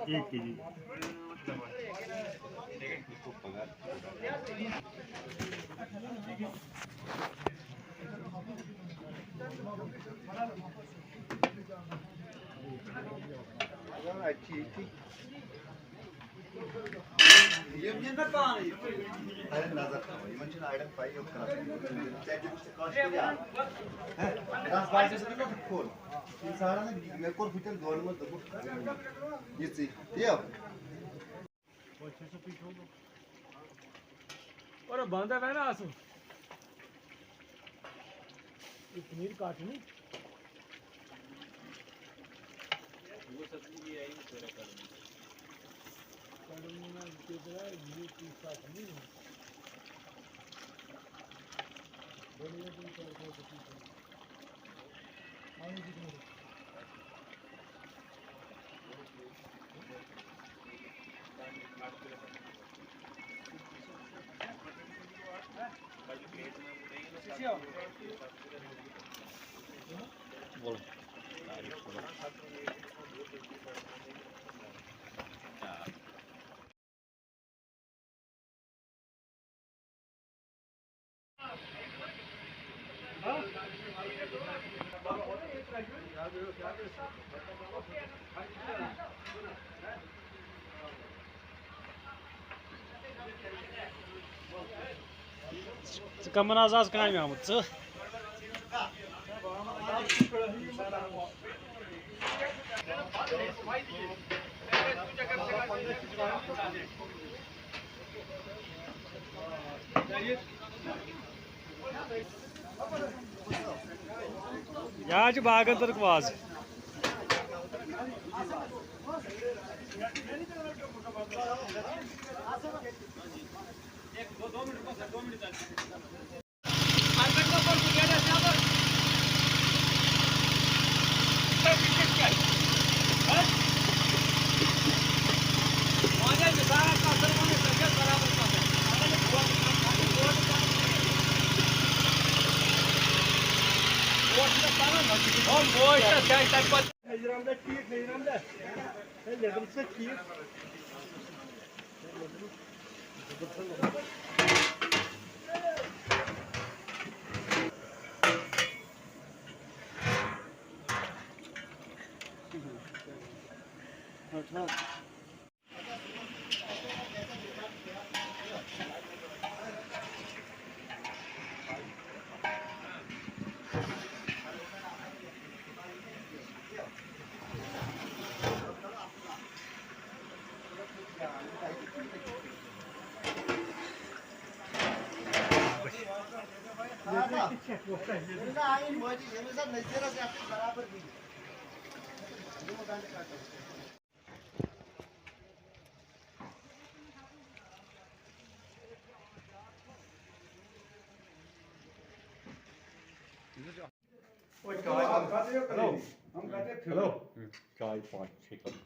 1 KG ये ना पानी अरे नजर यमन छ आइडन पाई यो करा चेक से कॉस्ट क्या है 10 22 से तो खोल ये सारा ना मैं कोर फुटन गोल में दबो ये सी ये और बांधा है ना आसू पनीर काटनी वो सब्जी भी आई तेरा कड़मी ना कितना ये चीज काटनी है बोलिए तुम कर दो आने कितने बोलो कमन आज काम आमुत यहाँ बागन तरक वाज हेलो हम कहते हैं हेलो चाय 5 6